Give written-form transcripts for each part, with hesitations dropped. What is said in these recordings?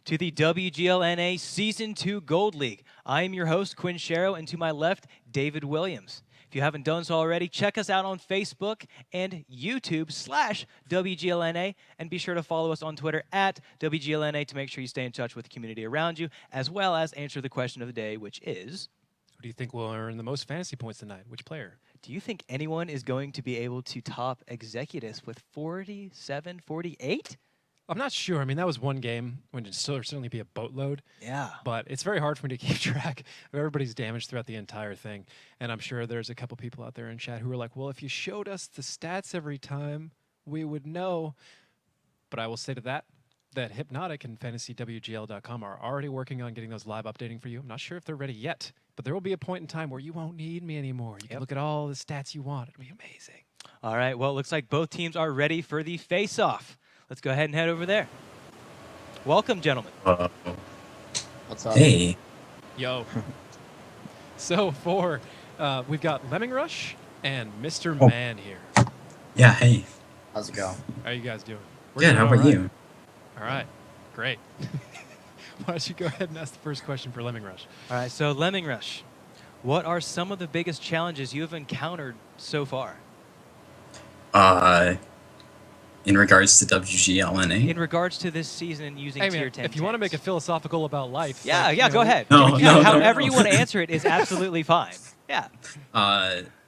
to the WGLNA Season 2 Gold League. I am your host, Quinn Sharrow, and to my left, David Williams. If you haven't done so already, check us out on Facebook and YouTube/WGLNA, and be sure to follow us on Twitter @WGLNA to make sure you stay in touch with the community around you, as well as answer the question of the day, which is... Who do you think will earn the most fantasy points tonight? Which player? Do you think anyone is going to be able to top Executus with 47, 48? I'm not sure. I mean, that was one game when it'd certainly be a boatload. Yeah. But it's very hard for me to keep track of everybody's damage throughout the entire thing. And I'm sure there's a couple people out there in chat who are like, well, if you showed us the stats every time, we would know. But I will say to that Hypnotic and FantasyWGL.com are already working on getting those live updating for you. I'm not sure if they're ready yet, but there will be a point in time where you won't need me anymore. You can look at all the stats you want. It'll be amazing. All right. Well, it looks like both teams are ready for the face-off. Let's go ahead and head over there. Welcome, gentlemen. What's up? Hey. Yo. So we've got Lemming Rush and Mr. Oh. Man here. Yeah, hey. How's it going? How are you guys doing? Good, how about you? All right. Great. Why don't you go ahead and ask the first question for Lemming Rush? All right. So, Lemming Rush, what are some of the biggest challenges you have encountered so far? In regards to WGLNA? In regards to this season using Hey, tier man, 10 if you want to make it tanks. philosophical about life. Yeah, like, yeah, you go know, ahead. No, Yeah, no, however no. you want to answer it is absolutely fine. Yeah.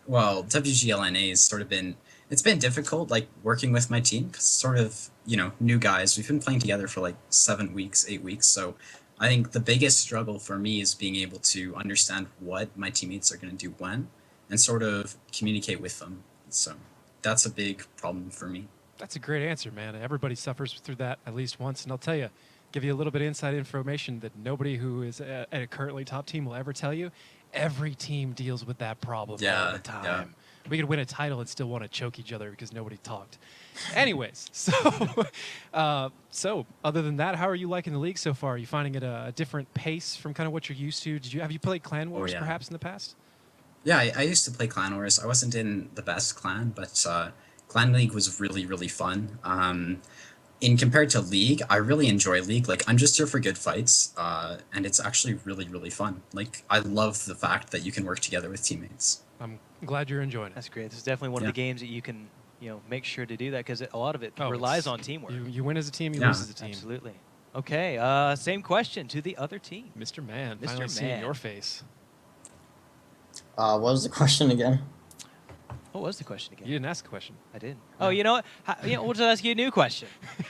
Well, WGLNA has sort of been, it's been difficult, like, working with my team, because sort of, you know, new guys. We've been playing together for, like, 7 weeks, 8 weeks, so I think the biggest struggle for me is being able to understand what my teammates are going to do when, and sort of communicate with them. So that's a big problem for me. That's a great answer, man. Everybody suffers through that at least once, and I'll tell you, give you a little bit of inside information that nobody who is at a currently top team will ever tell you. Every team deals with that problem all the time. Yeah. We could win a title and still want to choke each other because nobody talked. Anyways, so other than that, how are you liking the league so far? Are you finding it a different pace from kind of what you're used to? Have you played Clan Wars yeah. perhaps in the past? Yeah, I used to play Clan Wars. I wasn't in the best clan, but Clan League was really, really fun. In compared to League, I really enjoy League. Like, I'm just here for good fights, and it's actually really, really fun. Like, I love the fact that you can work together with teammates. I'm glad you're enjoying it. That's great. This is definitely one of the games that you can, make sure to do that, because a lot of it relies on teamwork. You win as a team, you lose as a team. Absolutely. Okay, same question to the other team. Mr. Man, Mr. finally seeing Man. your face. What was the question again? What was the question again? You didn't ask a question. I did. No. Oh, you know what? We'll just ask you a new question.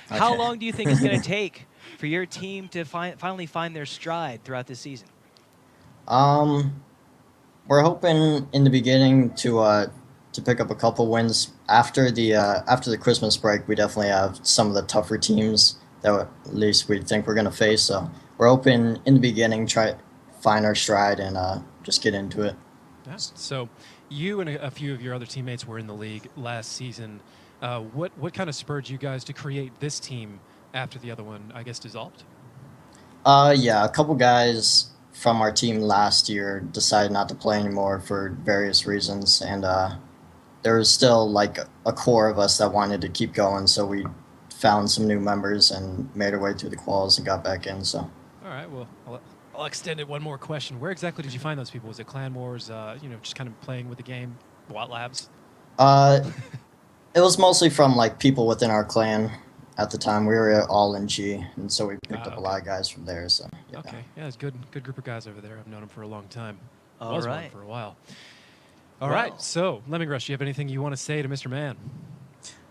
How Okay. long do you think it's going to take for your team to finally find their stride throughout this season? We're hoping in the beginning to pick up a couple wins after the Christmas break. We definitely have some of the tougher teams that at least we think we're gonna face. So we're hoping in the beginning try find our stride and just get into it. Yeah. So you and a few of your other teammates were in the league last season. What kind of spurred you guys to create this team after the other one, I guess, dissolved? Yeah, a couple guys from our team last year decided not to play anymore for various reasons, and there was still like a core of us that wanted to keep going, so we found some new members and made our way through the quals and got back in. So. All right. Well, I'll extend it one more question. Where exactly did you find those people? Was it Clan Wars? Just kind of playing with the game, Watt Labs? It was mostly from like people within our clan. At the time, we were all in G, and so we picked up a lot of guys from there. So yeah. Okay. Yeah, it's good group of guys over there. I've known them for a long time. All was right. one for a while. All right. So, Lemming Rush, do you have anything you want to say to Mr. Man?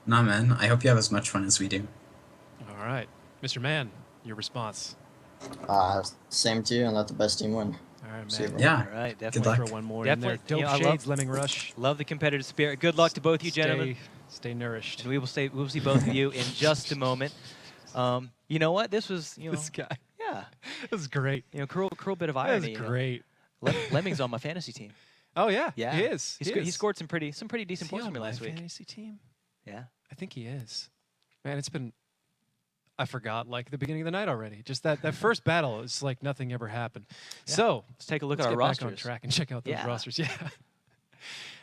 Nah, man, I hope you have as much fun as we do. All right. Mr. Man, your response. Same to you, and let the best team win. All right, See you, man. bro. Yeah. All right, Good definitely. luck. Throw one more Definitely. in there. Dope I Shades, Lemming Rush. love the competitive spirit. Good luck to both you gentlemen. Stay nourished. And we will see both of you in just a moment. You know what? This was, This guy. yeah. This is great. Cruel bit of That irony. is great. Lemming's on my fantasy team. Oh, yeah. Yeah, He is. He scored some pretty decent Is he points for on me my last week. fantasy team? Yeah. I think he is. Man, it's been... I forgot, like, the beginning of the night already. Just that first battle, it's like nothing ever happened. Yeah. So, Let's take a look let's at our get back rosters. on track and check out those Yeah. rosters. Yeah.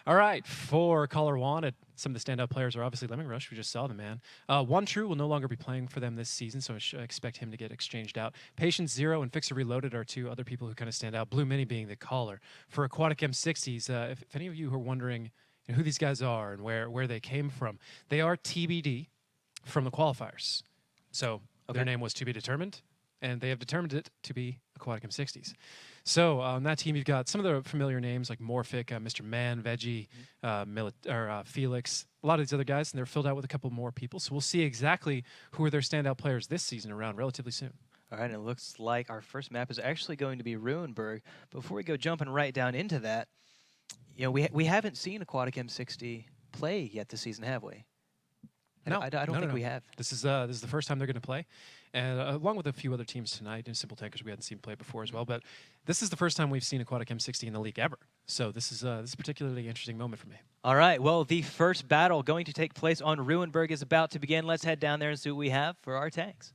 All right, for Caller Wanted, some of the standout players are obviously Lemming Rush. We just saw the man. One True will no longer be playing for them this season, so I expect him to get exchanged out. Patience Zero and Fixer Reloaded are two other people who kind of stand out. Blue Mini being the caller. For Aquatic M60s, if any of you are wondering who these guys are and where they came from, they are TBD from the qualifiers. So their name was to be determined, and they have determined it to be Aquatic M60s. So on that team, you've got some of the familiar names like Morphic, Mr. Man, Veggie, Felix, a lot of these other guys, and they're filled out with a couple more people. So we'll see exactly who are their standout players this season around relatively soon. All right, and it looks like our first map is actually going to be Ruinberg. Before we go jumping right down into that, we haven't seen Aquatic M60 play yet this season, have we? No, I don't think we have. This is the first time they're going to play, and along with a few other teams tonight, and Simple Tankers we hadn't seen play before as well. But this is the first time we've seen Aquatic M60 in the league ever. So this is a particularly interesting moment for me. All right, well, the first battle going to take place on Ruinberg is about to begin. Let's head down there and see what we have for our tanks.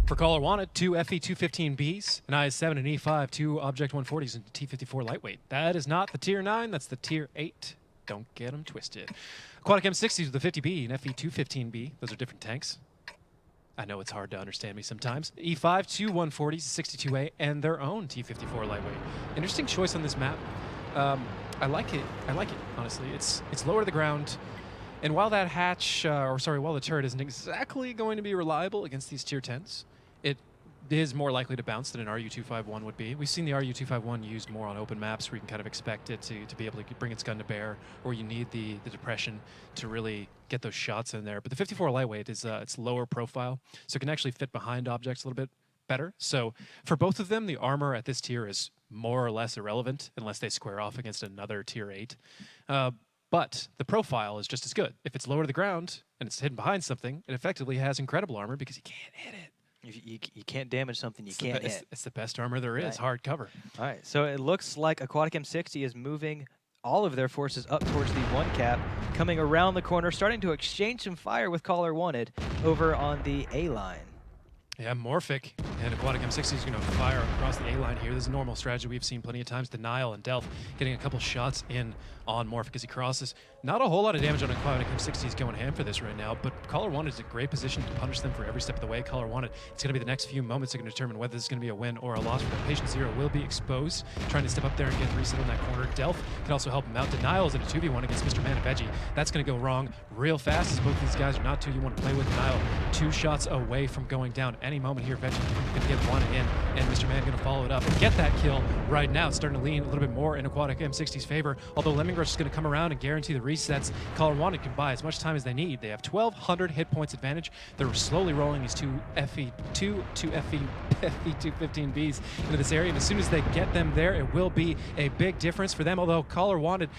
For Caller Wanted, 2 FE215Bs, an IS-7 and E5, 2 Object 140s, and T-54 Lightweight. That is not the Tier 9, that's the Tier 8. Don't get them twisted. Aquatic M60s with the 50B and FE215B. Those are different tanks. I know it's hard to understand me sometimes. E5, 2 140s, 62A, and their own T-54 Lightweight. Interesting choice on this map. I like it, honestly. It's lower to the ground. And while that while the turret isn't exactly going to be reliable against these Tier 10s, it is more likely to bounce than an RU-251 would be. We've seen the RU-251 used more on open maps where you can kind of expect it to be able to bring its gun to bear, or you need the depression to really get those shots in there. But the 54 Lightweight is it's lower profile, so it can actually fit behind objects a little bit better. So for both of them, the armor at this tier is more or less irrelevant unless they square off against another Tier 8. But the profile is just as good. If it's lower to the ground and it's hidden behind something, it effectively has incredible armor because you can't hit it. You can't damage something you can't hit. It's the best armor there is, hard cover. All right, so it looks like Aquatic M60 is moving all of their forces up towards the 1 cap, coming around the corner, starting to exchange some fire with Caller Wanted over on the A line. Yeah, Morphic and Aquatic M60 is going to fire across the A line here. This is a normal strategy we've seen plenty of times. Denial and Delph getting a couple shots in on Morphic as he crosses. Not a whole lot of damage on Aquatic M60 is going ham for this right now, but Caller Wanted is in a great position to punish them for every step of the way. Caller Wanted, it's going to be the next few moments that are going to determine whether this is going to be a win or a loss for them. Patient Zero will be exposed, trying to step up there and get reset on that corner. Delph can also help him out. Denial is in a 2v1 against Mr. Man and Veggie. That's going to go wrong real fast, as both these guys are not two you want to play with. Denial 2 shots away from going down any moment here. Veggie going to get one in, and Mr. Man going to follow it up and get that kill right now. It's starting to lean a little bit more in Aquatic M60's favor, although Lemming Rush is going to come around and guarantee the resets. Caller Wanted can buy as much time as they need. They have 1,200 hit points advantage. They're slowly rolling these two FE215Bs into this area, and as soon as they get them there, it will be a big difference for them, although Caller Wanted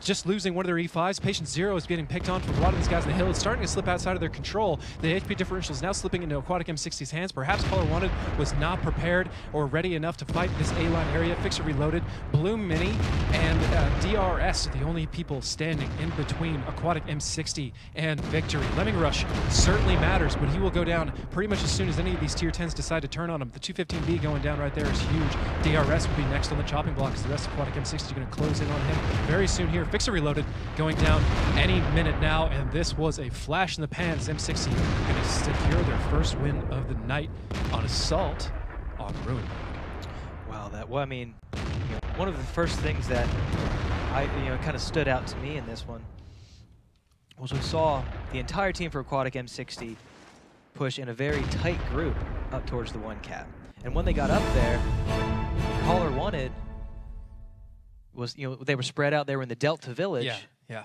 just losing one of their E5s. Patient Zero is getting picked on from a lot of these guys on the hill. It's starting to slip outside of their control. The HP differential is now slipping into Aquatic M60's hands. Perhaps Caller Wanted was not prepared or ready enough to fight this A-line area. Fixer Reloaded, Bloom Mini, and DRS are the only people standing in between Aquatic M60 and victory. Lemming Rush certainly matters, but he will go down pretty much as soon as any of these Tier 10s decide to turn on him. The 215B going down right there is huge. DRS will be next on the chopping block as the rest of Aquatic M60 is going to close in on him very soon here. Fixer Reloaded going down any minute now, and this was a flash in the pan as M60 going to secure their first win of the night on Assault on Ruin. Wow, one of the first things that kind of stood out to me in this one was we saw the entire team for Aquatic M60 push in a very tight group up towards the 1 cap. And when they got up there, Caller Wanted was, they were spread out. They were in the Delta Village. Yeah.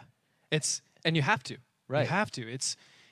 And you have to. Right. You have to.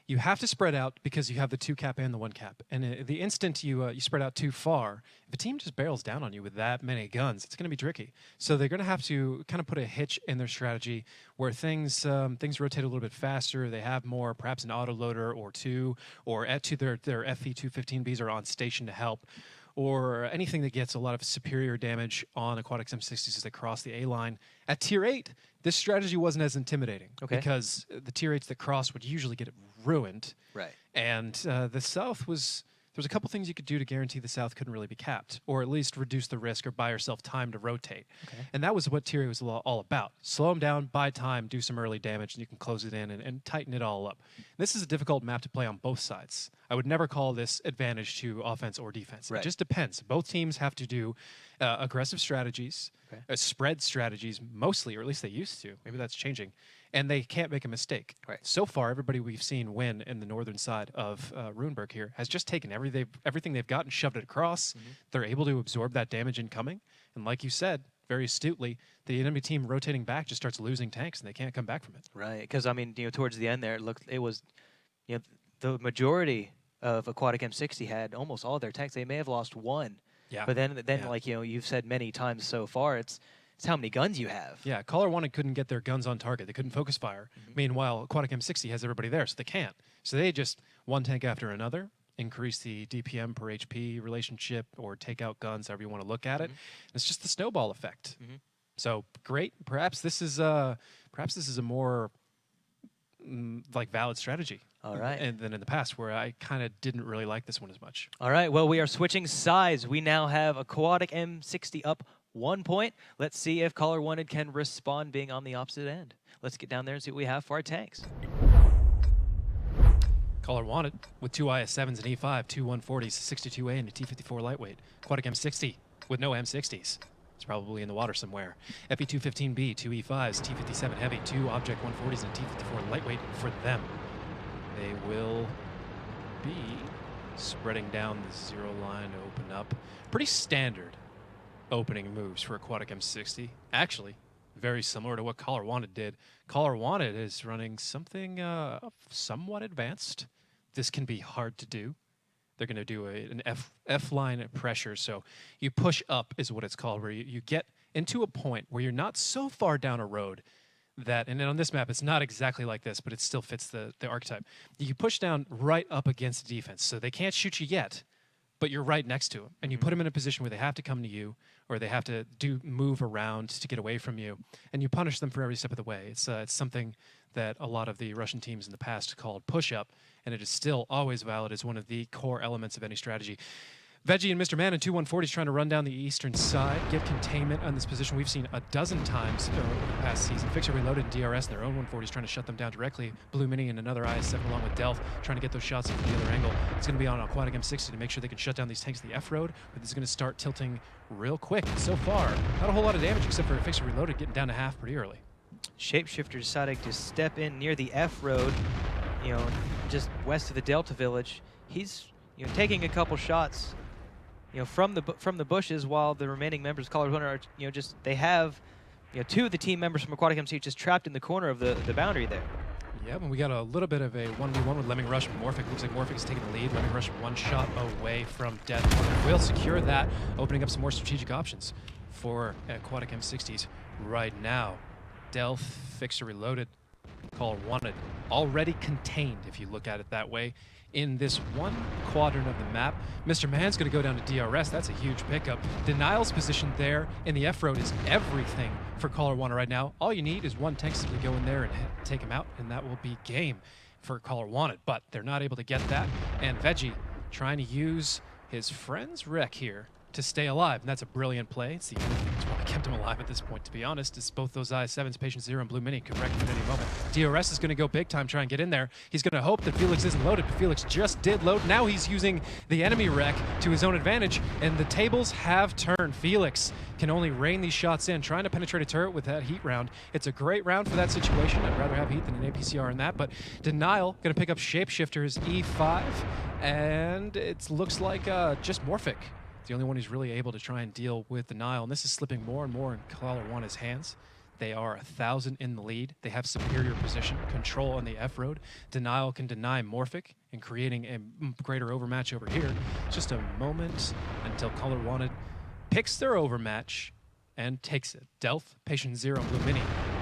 You have to spread out because you have the 2 cap and the 1 cap. And the instant you spread out too far, if a team just barrels down on you with that many guns, it's going to be tricky. So they're going to have to kind of put a hitch in their strategy where things rotate a little bit faster. They have more, perhaps an autoloader or 2, or their FE215Bs are on station to help, or anything that gets a lot of superior damage on Aquatic M60s as they cross the A line. At Tier 8, this strategy wasn't as intimidating because the Tier 8s that cross would usually get ruined. Right. And the South there there's a couple things you could do to guarantee the South couldn't really be capped, or at least reduce the risk or buy yourself time to rotate. Okay. And that was what Tyria was all about. Slow them down, buy time, do some early damage, and you can close it in and tighten it all up. This is a difficult map to play on both sides. I would never call this advantage to offense or defense. Right. It just depends. Both teams have to do aggressive strategies, Okay. spread strategies mostly, or at least they used to. Maybe that's changing. And they can't make a mistake. Right. So far, everybody we've seen win in the northern side of Runeberg here has just taken everything they've got and shoved it across. They're able to absorb that damage incoming. And like you said, very astutely, the enemy team rotating back just starts losing tanks, and they can't come back from it. Right, because I mean, towards the end there, it was, the majority of Aquatic M60 had almost all their tanks. They may have lost one, Yeah. but then Yeah. like you've said many times so far, it's how many guns you have. Yeah, Caller Wanted couldn't get their guns on target. They couldn't focus fire. Meanwhile, Aquatic M60 has everybody there, so they can't. So they just, one tank after another, increase the DPM per HP relationship or take out guns, however you want to look at it. It's just the snowball effect. So great. Perhaps this is a more like valid strategy. All right. And than in the past, where I kind of didn't really like this one as much. All right, well, we are switching sides. We now have Aquatic M60 up 1 point. Let's see if Caller Wanted can respond being on the opposite end. Let's get down there and see what we have for our tanks. Caller Wanted with 2 IS-7s and E5, 2 140s, 62A, and a T-54 lightweight. Aquatic M60 with no M60s. It's probably in the water somewhere. FE-215B, 2 E5s, T-57 heavy, 2 Object 140s, and T-54 lightweight for them. They will be spreading down the zero line to open up. Pretty standard opening moves for Aquatic M60. Actually, very similar to what Caller Wanted did. Caller Wanted is running something somewhat advanced. This can be hard to do. They're going to do an F-line pressure. So you push up is what it's called, where you get into a point where you're not so far down a road that, and on this map, it's not exactly like this, but it still fits the archetype. You push down right up against the defense. So they can't shoot you yet, but you're right next to them. And you put them in a position where they have to come to you, or they have to move around to get away from you. And you punish them for every step of the way. It's something that a lot of the Russian teams in the past called push-up, and it is still always valid as one of the core elements of any strategy. Veggie and Mr. Man and 2 140s trying to run down the eastern side, get containment on this position. We've seen a dozen times over the past season. Fixer Reloaded and DRS and their own 140s trying to shut them down directly. Blue Mini and another IS-7 along with Delph trying to get those shots from the other angle. It's going to be on Aquatic M60 to make sure they can shut down these tanks to the F-road, but this is going to start tilting real quick. And so far, not a whole lot of damage except for Fixer Reloaded getting down to half pretty early. Shapeshifter deciding to step in near the F road, just west of the Delta Village. He's taking a couple shots, from the bushes, while the remaining members of Caller Wanted are they have 2 of the team members from Aquatic MC just trapped in the corner of the boundary there. Yeah, and we got a little bit of a 1v1 with Lemming Rush and Morphic. Looks like Morphic is taking the lead. Lemming Rush 1 shot away from death. Will secure that, opening up some more strategic options for Aquatic M60s right now. Delph, Fixer Reloaded, Caller Wanted, already contained, if you look at it that way, in this one quadrant of the map. Mr. Man's going to go down to DRS. That's a huge pickup. Denial's position there in the F-road is everything for Caller Wanted right now. All you need is one tank to go in there and take him out, and that will be game for Caller Wanted. But they're not able to get that, and Veggie trying to use his friend's wreck here to stay alive, and that's a brilliant play. It's the only thing that's probably kept him alive at this point, to be honest, is both those IS-7s, Patient Zero and Blue Mini, could wreck him at any moment. DRS is going to go big time, try and get in there. He's going to hope that Felix isn't loaded, but Felix just did load. Now he's using the enemy wreck to his own advantage, and the tables have turned. Felix can only rain these shots in, trying to penetrate a turret with that heat round. It's a great round for that situation. I'd rather have heat than an APCR in that, but Denial going to pick up Shapeshifter's E5, and it looks like just Morphic, the only one who's really able to try and deal with Denial, and this is slipping more and more in Caller Wanted's hands. They are 1,000 in the lead. They have superior position control on the F-road. Denial can deny Morphic and creating a greater overmatch over here. It's just a moment until Caller Wanted picks their overmatch and takes it. Delph, Patient Zero, and Blue Mini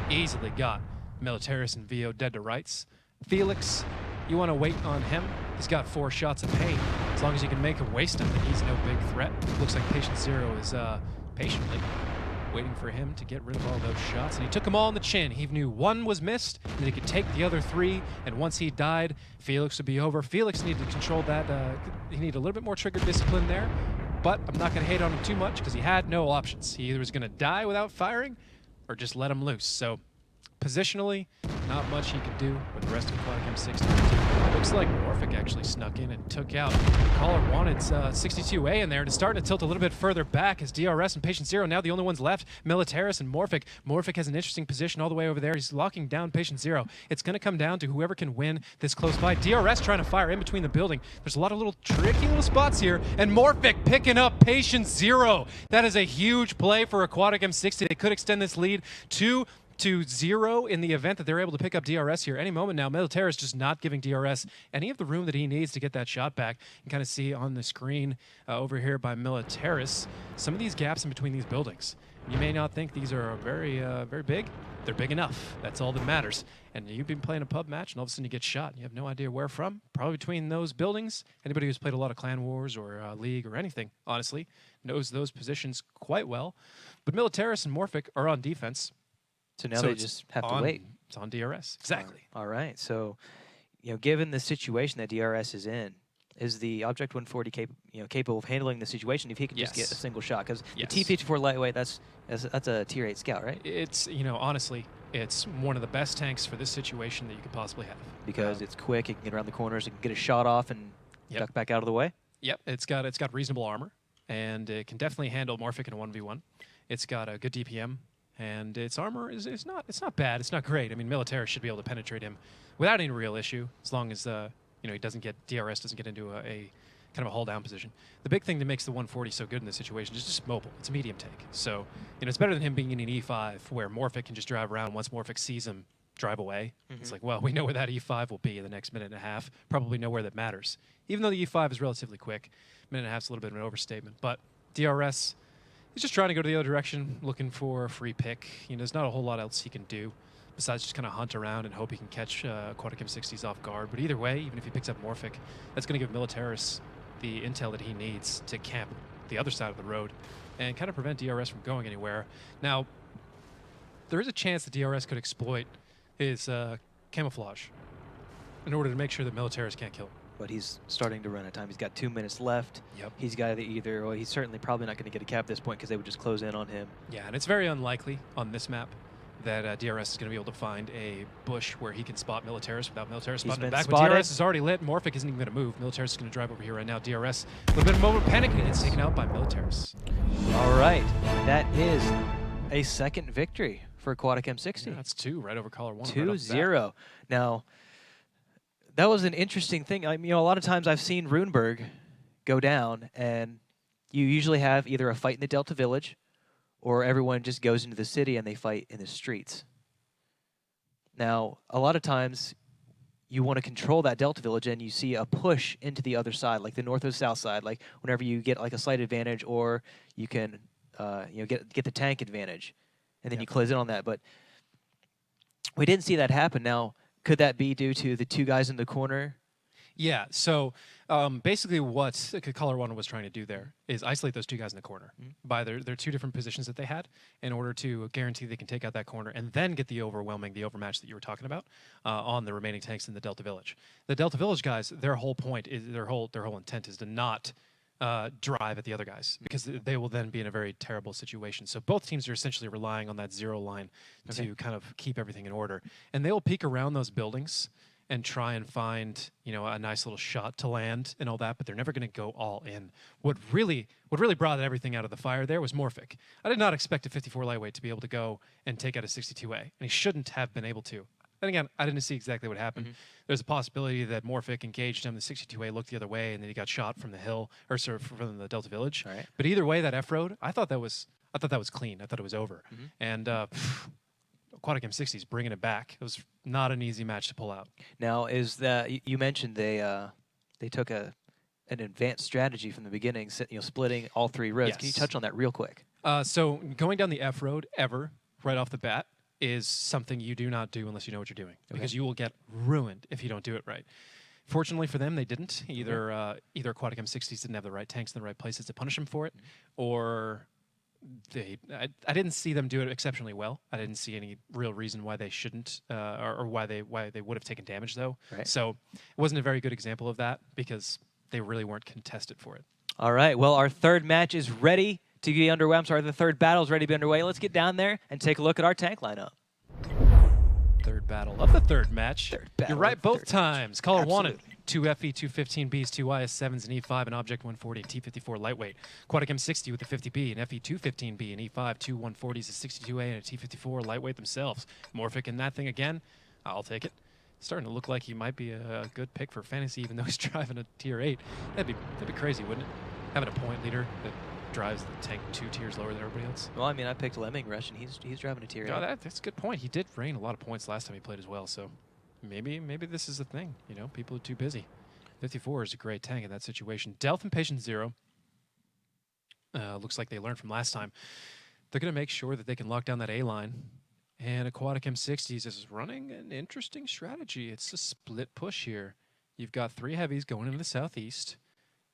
easily got Militaris and VO dead to rights. Felix, you want to wait on him? He's got 4 shots of pain. As long as you can make him waste him, he's no big threat. Looks like Patient Zero is patiently waiting for him to get rid of all those shots, and he took them all in the chin. He knew one was missed, and he could take the other 3, and once he died, Felix would be over. Felix needed to control that. He needed a little bit more trigger discipline there, but I'm not going to hate on him too much because he had no options. He either was going to die without firing or just let him loose. So positionally, not much he could do with the rest of Aquatic M60. Looks like Morphic actually snuck in and took out Caller Wanted's 62A in there, and it's starting to tilt a little bit further back as DRS and Patient Zero now the only ones left, Militaris and Morphic. Morphic has an interesting position all the way over there. He's locking down Patient Zero. It's going to come down to whoever can win this close fight. DRS trying to fire in between the building. There's a lot of little tricky little spots here, and Morphic picking up Patient Zero. That is a huge play for Aquatic M60. They could extend this lead to 0 in the event that they're able to pick up DRS here any moment now. Militaris just not giving DRS any of the room that he needs to get that shot back. You can kind of see on the screen over here by Militaris some of these gaps in between these buildings. You may not think these are very, very big. They're big enough. That's all that matters. And you've been playing a pub match, and all of a sudden you get shot. And you have no idea where from. Probably between those buildings. Anybody who's played a lot of Clan Wars or League or anything, honestly, knows those positions quite well. But Militaris and Morphic are on defense. So now they just have to wait. It's on DRS. Exactly. All right. So, given the situation that DRS is in, is the Object 140 capable of handling the situation if he can just get a single shot? Because the T-54 lightweight, that's a tier 8 scout, right? It's, honestly, it's one of the best tanks for this situation that you could possibly have. Because it's quick, it can get around the corners, it can get a shot off and duck back out of the way? Yep. It's got reasonable armor, and it can definitely handle Morphic in a 1v1. It's got a good DPM. And its armor is not bad. It's not great. I mean, Militaris should be able to penetrate him without any real issue, as long as he doesn't get DRS doesn't get into a kind of a hold down position. The big thing that makes the 140 so good in this situation is just mobile. It's a medium tank, so it's better than him being in an E5 where Morphic can just drive around. Once Morphic sees him drive away, it's like, well, we know where that E5 will be in the next minute and a half. Probably nowhere that matters. Even though the E5 is relatively quick, minute and a half is a little bit of an overstatement. But DRS. He's just trying to go to the other direction, looking for a free pick. There's not a whole lot else he can do besides just kind of hunt around and hope he can catch Aquatic M60s off guard. But either way, even if he picks up Morphic, that's going to give Militaris the intel that he needs to camp the other side of the road and kind of prevent DRS from going anywhere. Now, there is a chance that DRS could exploit his camouflage in order to make sure that Militaris can't kill him. But he's starting to run out of time. He's got 2 minutes left. Yep. He's got to either, well, he's certainly probably not going to get a cap at this point because they would just close in on him. Yeah, and it's very unlikely on this map that DRS is going to be able to find a bush where he can spot Militaris without Militaris spotting him back. But DRS is already lit. Morphic isn't even going to move. Militaris is going to drive over here right now. DRS, a little bit of a moment of panic, and it's taken out by Militaris. All right. That is a second victory for Aquatic M60. Yeah, that's 2 right over Caller 1. 2-0. Now, that was an interesting thing. A lot of times I've seen Runeberg go down, and you usually have either a fight in the Delta Village, or everyone just goes into the city and they fight in the streets. Now, a lot of times you want to control that Delta Village, and you see a push into the other side, like the north or south side, like whenever you get like a slight advantage, or you can get the tank advantage, and then you close in on that. But we didn't see that happen. Now, could that be due to the 2 guys in the corner? Yeah, so basically what Caller 1 was trying to do there is isolate those 2 guys in the corner by their 2 different positions that they had in order to guarantee they can take out that corner and then get the overmatch that you were talking about on the remaining tanks in the Delta Village. The Delta Village guys, their whole point is their whole intent is to not drive at the other guys, because they will then be in a very terrible situation. So both teams are essentially relying on that 0 line to kind of keep everything in order. And they will peek around those buildings and try and find, a nice little shot to land and all that, but they're never going to go all in. What really brought everything out of the fire there was Morphic. I did not expect a 54 lightweight to be able to go and take out a 62A, and he shouldn't have been able to. And again, I didn't see exactly what happened. There's a possibility that Morphic engaged him, the 62A looked the other way, and then he got shot from the hill, or from the Delta Village. Right. But either way, that F-road, I thought that was clean. I thought it was over. And Aquatic M60 is bringing it back. It was not an easy match to pull out. Now, is that you mentioned they took an advanced strategy from the beginning, splitting all 3 roads. Yes. Can you touch on that real quick? So going down the F road right off the bat is something you do not do unless you know what you're doing, because you will get ruined if you don't do it right. Fortunately for them, they didn't. Either Aquatic M60s didn't have the right tanks in the right places to punish them for it, or I didn't see them do it exceptionally well. I didn't see any real reason why they shouldn't, or why they would have taken damage though. Right. So it wasn't a very good example of that because they really weren't contested for it. All right, well, our third match is ready to be underway. I'm sorry, the third battle is ready to be underway. Let's get down there and take a look at our tank lineup. Third battle of the third match. battle You're right of the both third times. Caller wanted Absolutely. 2 FE215Bs, 2 IS7s, an E5, an Object 140, and T54 lightweight. Aquatic M60 with the 50B, an FE215B, an E5, two 140s, a 62A, and a T54 lightweight themselves. Morphic in that thing again. I'll take it. Starting to look like he might be a good pick for fantasy, even though he's driving a tier 8. That'd be crazy, wouldn't it? Having a point leader that drives the tank 2 tiers lower than everybody else. Well, I mean, I picked Lemming Rush, and he's driving a tier 8. Oh, that's a good point. He did rain a lot of points last time he played as well, so maybe this is a thing. You know, people are too busy. 54 is a great tank in that situation. Delph and Patient Zero. Looks like they learned from last time. They're going to make sure that they can lock down that A line. And Aquatic M60s is running an interesting strategy. It's a split push here. You've got 3 heavies going into the southeast.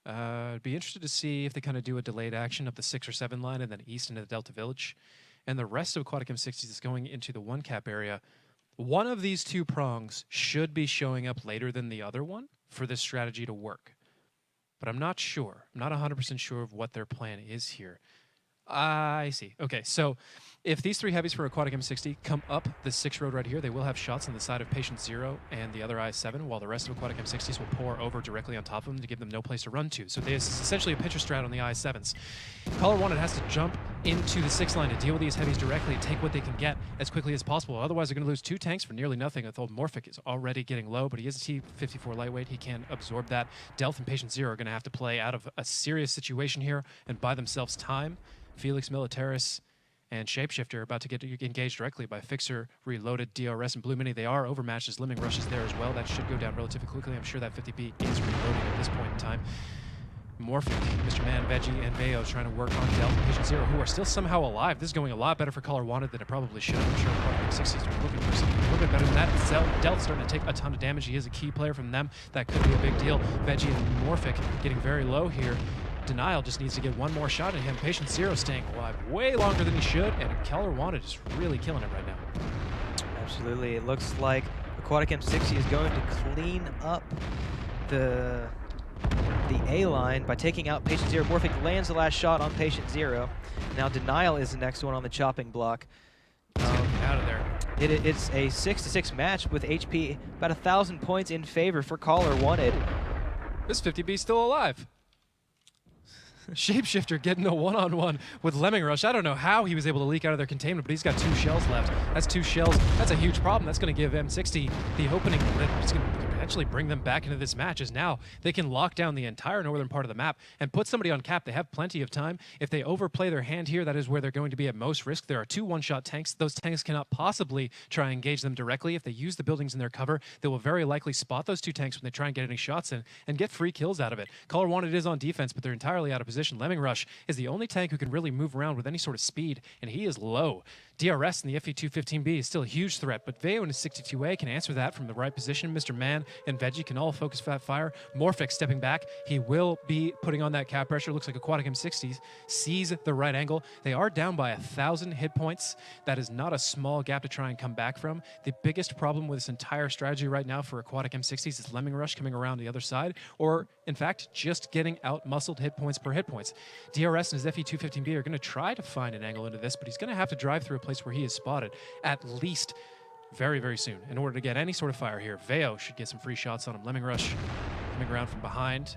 I'd be interested to see if they kind of do a delayed action up the 6 or 7 line and then east into the Delta Village. And the rest of Aquatic M60s is going into the 1 cap area. One of these 2 prongs should be showing up later than the other one for this strategy to work. But I'm not sure. I'm not 100% sure of what their plan is here. I see. Okay, so if these 3 heavies for Aquatic M60 come up the 6 road right here, they will have shots on the side of Patient Zero and the other I-7, while the rest of Aquatic M60s will pour over directly on top of them to give them no place to run to. So there's essentially a pincher strat on the I-7s. Caller Wanted has to jump into the 6 line to deal with these heavies directly and take what they can get as quickly as possible. Otherwise, they're going to lose 2 tanks for nearly nothing. Although Morphic is already getting low, but he is a T54 lightweight. He can absorb that. Delph and Patient Zero are going to have to play out of a serious situation here and buy themselves time. Felix Militaris and Shapeshifter are about to get engaged directly by Fixer, Reloaded, DRS, and Blue Mini. They are overmatched as Lemming Rush is there as well. That should go down relatively quickly. I'm sure that 50B is reloading at this point in time. Morphic, Mr. Man, Veggie, and Bayo trying to work on Delph and Patient Zero, who are still somehow alive. This is going a lot better for Caller Wanted than it probably should. I'm sure Aquatic M60s are looking for something a little bit better than that. Delph's starting to take a ton of damage. He is a key player from them. That could be a big deal. Veggie and Morphic getting very low here. Denial just needs to get one more shot at him. Patient Zero staying alive way longer than he should, and Caller Wanted is really killing it right now. Absolutely. It looks like Aquatic M60 is going to clean up the A line by taking out Patient Zero. Morphic lands the last shot on Patient Zero. Now Denial is the next one on the chopping block. He's gonna get out of there. It's a 6-6 match with HP about 1,000 points in favor for Caller Wanted. This 50B is still alive. Shapeshifter getting a one-on-one with Lemming Rush. I don't know how he was able to leak out of their containment, but he's got 2 shells left. That's 2 shells. That's a huge problem. That's going to give M60 the opening that's going to potentially bring them back into this match, as now they can lock down the entire northern part of the map and put somebody on cap. They have plenty of time. If they overplay their hand here, that is where they're going to be at most risk. There are 2 one-shot tanks. Those tanks cannot possibly try and engage them directly. If they use the buildings in their cover, they will very likely spot those 2 tanks when they try and get any shots in and get free kills out of it. Caller Wanted is on defense, but they're entirely out of position. Lemming Rush is the only tank who can really move around with any sort of speed, and he is low. DRS in the FE215B is still a huge threat, but Veo in his 62A can answer that from the right position. Mr. Man and Veggie can all focus fat fire. Morphic stepping back. He will be putting on that cap pressure. Looks like Aquatic M60s sees the right angle. They are down by 1,000 hit points. That is not a small gap to try and come back from. The biggest problem with this entire strategy right now for Aquatic M60s is Lemming Rush coming around the other side, or in fact, just getting out-muscled hit points per hit points. DRS and his FE215B are going to try to find an angle into this, but he's going to have to drive through a place where he is spotted at least very, very soon in order to get any sort of fire here. Veo should get some free shots on him. Lemming Rush coming around from behind.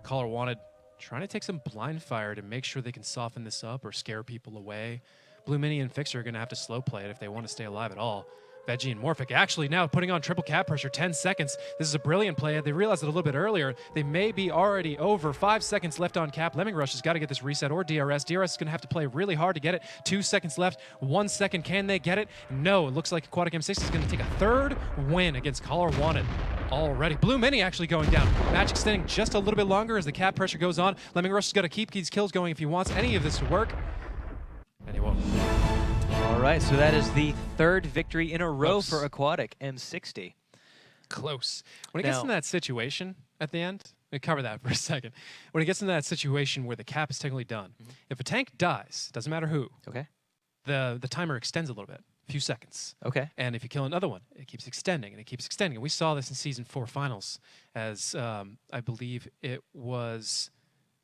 Caller Wanted trying to take some blind fire to make sure they can soften this up or scare people away. Blue Mini and Fixer are going to have to slow play it if they want to stay alive at all. Veggie and Morphic actually now putting on triple cap pressure, 10 seconds. This is a brilliant play. They realized it a little bit earlier. They may be already over. 5 seconds left on cap. Lemming Rush has got to get this reset, or DRS. DRS is going to have to play really hard to get it. 2 seconds left. 1 second. Can they get it? No. It looks like Aquatic M60 is going to take a 3rd win against Caller Wanted already. Blue Mini actually going down. Match extending just a little bit longer as the cap pressure goes on. Lemming Rush has got to keep these kills going if he wants any of this to work. And he won't. All right, so that is the 3rd victory in a row Close. for Aquatic M60. Close. When it gets in that situation at the end, me cover that for a second. When it gets into that situation where the cap is technically done, if a tank dies, doesn't matter who, Okay. the timer extends a little bit, a few seconds. Okay. And if you kill another one, it keeps extending and it keeps extending. And we saw this in Season 4 finals as I believe it was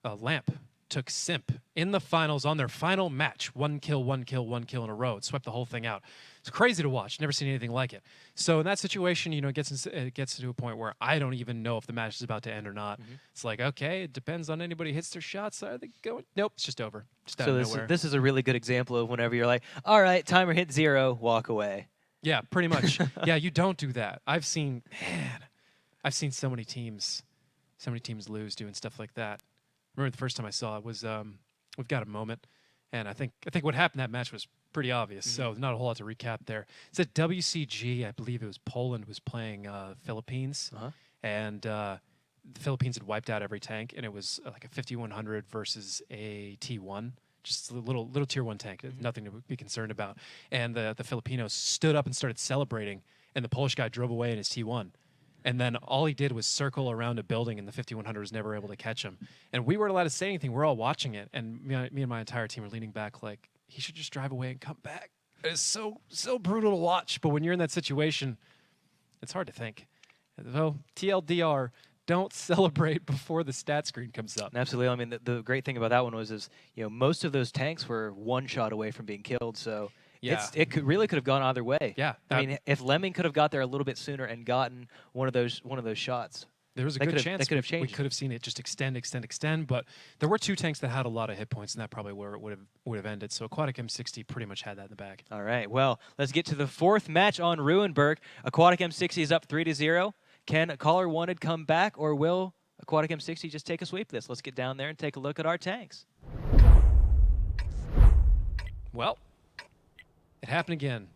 Lamp took Simp in the finals on their final match. 1 kill, 1 kill, 1 kill in a row. It swept the whole thing out. It's crazy to watch. Never seen anything like it. So in that situation, it gets to a point where I don't even know if the match is about to end or not. It's like, okay, it depends on anybody hits their shots. Are they going? Nope, it's just over. Just out So of nowhere. this is a really good example of whenever you're like, all right, timer hit 0, walk away. Yeah, pretty much. Yeah, you don't do that. I've seen so many teams lose doing stuff like that. I remember the first time I saw it was We've Got a Moment, and I think what happened in that match was pretty obvious. So not a whole lot to recap there. It's at WCG, I believe it was Poland was playing Philippines, and the Philippines had wiped out every tank, and it was like a 5100 versus a T1. Just a little tier 1 tank, nothing to be concerned about. And the Filipinos stood up and started celebrating, and the Polish guy drove away in his T1. And then all he did was circle around a building, and the 5100 was never able to catch him. And we weren't allowed to say anything. We're all watching it, and me and my entire team were leaning back like, he should just drive away and come back. It's so brutal to watch. But when you're in that situation, it's hard to think. So TLDR, don't celebrate before the stat screen comes up. Absolutely. I mean, the great thing about that one was most of those tanks were 1 shot away from being killed. So Yeah. it really could have gone either way. Yeah. I mean, if Lemming could have got there a little bit sooner and gotten one of those shots, there was a that good could've- chance that could have we changed. could have seen it just extend. But there were 2 tanks that had a lot of hit points, and that probably where it would have ended. So Aquatic M60 pretty much had that in the bag. All right. Well, let's get to the 4th match on Ruinberg. Aquatic M60 is up 3-0. Can Caller Wanted come back, or will Aquatic M60 just take a sweep this? Let's get down there and take a look at our tanks. Well, it happened again,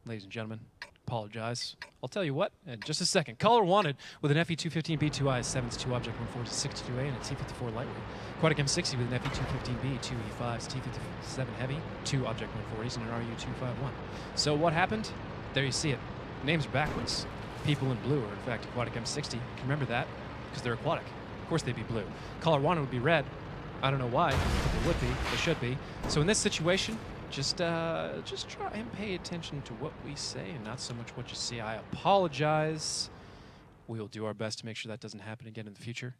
ladies and gentlemen. Apologize. I'll tell you what in just a second. Caller Wanted with an FE215B, 2 IS-7s, 2 Object 140s, 62A, and a T54 lightweight. Aquatic M60 with an FE215B, 2 E5s, T57 heavy, 2 Object 140s, and an RU251. So what happened? There you see it. Names are backwards. People in blue are, in fact, Aquatic M60. Can you remember that? Because they're aquatic. Of course they'd be blue. Caller Wanted would be red. I don't know why, but they would be. They should be. So in this situation, just try and pay attention to what we say and not so much what you see. I apologize. We will do our best to make sure that doesn't happen again in the future.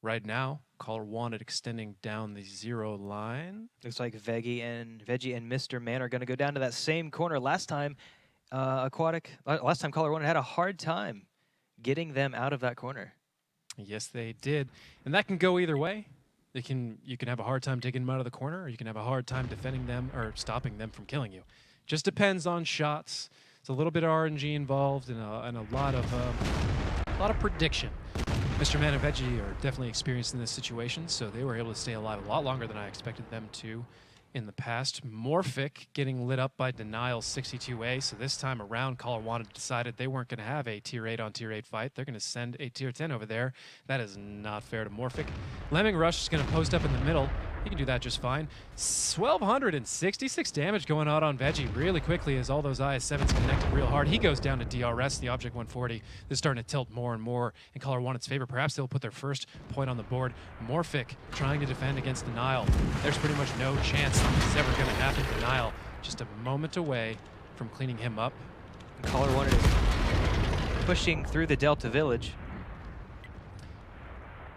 Right now, Caller Wanted extending down the 0 line. Looks like Veggie and Mr. Man are going to go down to that same corner. Last time, Caller Wanted had a hard time getting them out of that corner. Yes, they did. And that can go either way. You can have a hard time taking them out of the corner, or you can have a hard time defending them or stopping them from killing you. Just depends on shots. It's a little bit of RNG involved and a lot of prediction. Mr. Man and Veggie are definitely experienced in this situation, so they were able to stay alive a lot longer than I expected them to in the past. Morphic getting lit up by Denial 62A, so this time around, Caller Wanted decided they weren't going to have a Tier 8 on Tier 8 fight. They're going to send a Tier 10 over there. That is not fair to Morphic. Lemming Rush is going to post up in the middle. He can do that just fine. 1,266 damage going out on Veggie really quickly as all those IS-7s connected real hard. He goes down to DRS, the Object 140. This is starting to tilt more and more in Caller Wanted's favor. Perhaps they'll put their first point on the board. Morphic trying to defend against Denial. There's pretty much no chance this is ever going to happen. Denial just a moment away from cleaning him up. Caller Wanted is pushing through the Delta Village.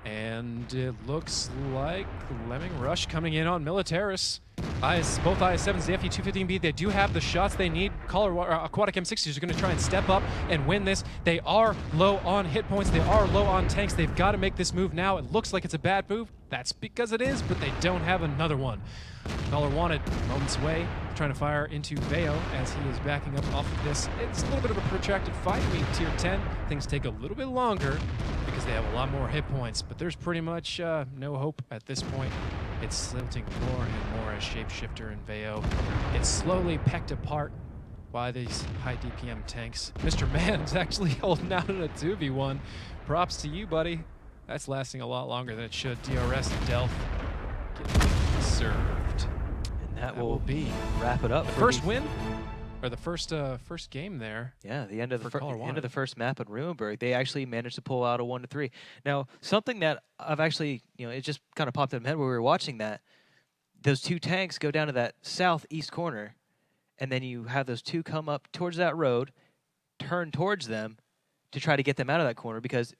And it looks like Lemming Rush coming in on Militaris. Both IS-7s, the FE215B, they do have the shots they need. Aquatic M60s are going to try and step up and win this. They are low on hit points. They are low on tanks. They've got to make this move now. It looks like it's a bad move. That's because it is, but they don't have another one. Caller Wanted, moments away, trying to fire into Veo as he is backing up off of this. It's a little bit of a protracted fight. I mean, Tier 10, things take a little bit longer because they have a lot more hit points, but there's pretty much no hope at this point. It's slilting more and more as Shapeshifter and Veo get slowly pecked apart by these high DPM tanks. Mr. Man's actually holding out in a 2v1. Props to you, buddy. That's lasting a lot longer than it should. DRS and Delph getting served. And that will be wrap it up. the for first these- win or the first game there. Yeah, the end of For the Color end of Wanted. the first map at Ruinberg, they actually managed to pull out a 1-3. Now, something that I've actually, it just kind of popped in my head when we were watching that. Those two tanks go down to that southeast corner, and then you have those two come up towards that road, turn towards them to try to get them out of that corner because,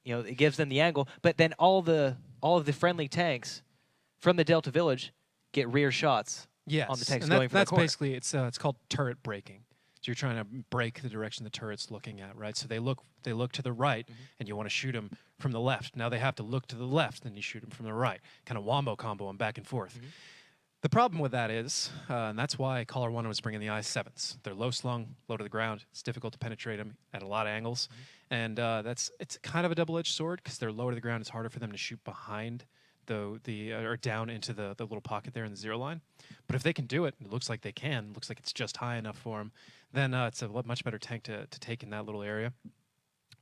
it gives them the angle. But then all of the friendly tanks from the Delta Village get rear shots. Yes, On the tanks and going from the that's corner. basically it's called turret breaking. So you're trying to break the direction the turret's looking at, right? So they look to the right, and you want to shoot them from the left. Now they have to look to the left, then you shoot them from the right. Kind of wombo combo them back and forth. The problem with that is, and that's why Color One was bringing the I-7s. They're low slung, low to the ground. It's difficult to penetrate them at a lot of angles, and it's kind of a double-edged sword because they're low to the ground. It's harder for them to shoot behind or down into the little pocket there in the zero line. But if they can do it, it looks like they can. Looks like it's just high enough for them. Then it's a much better tank to take in that little area.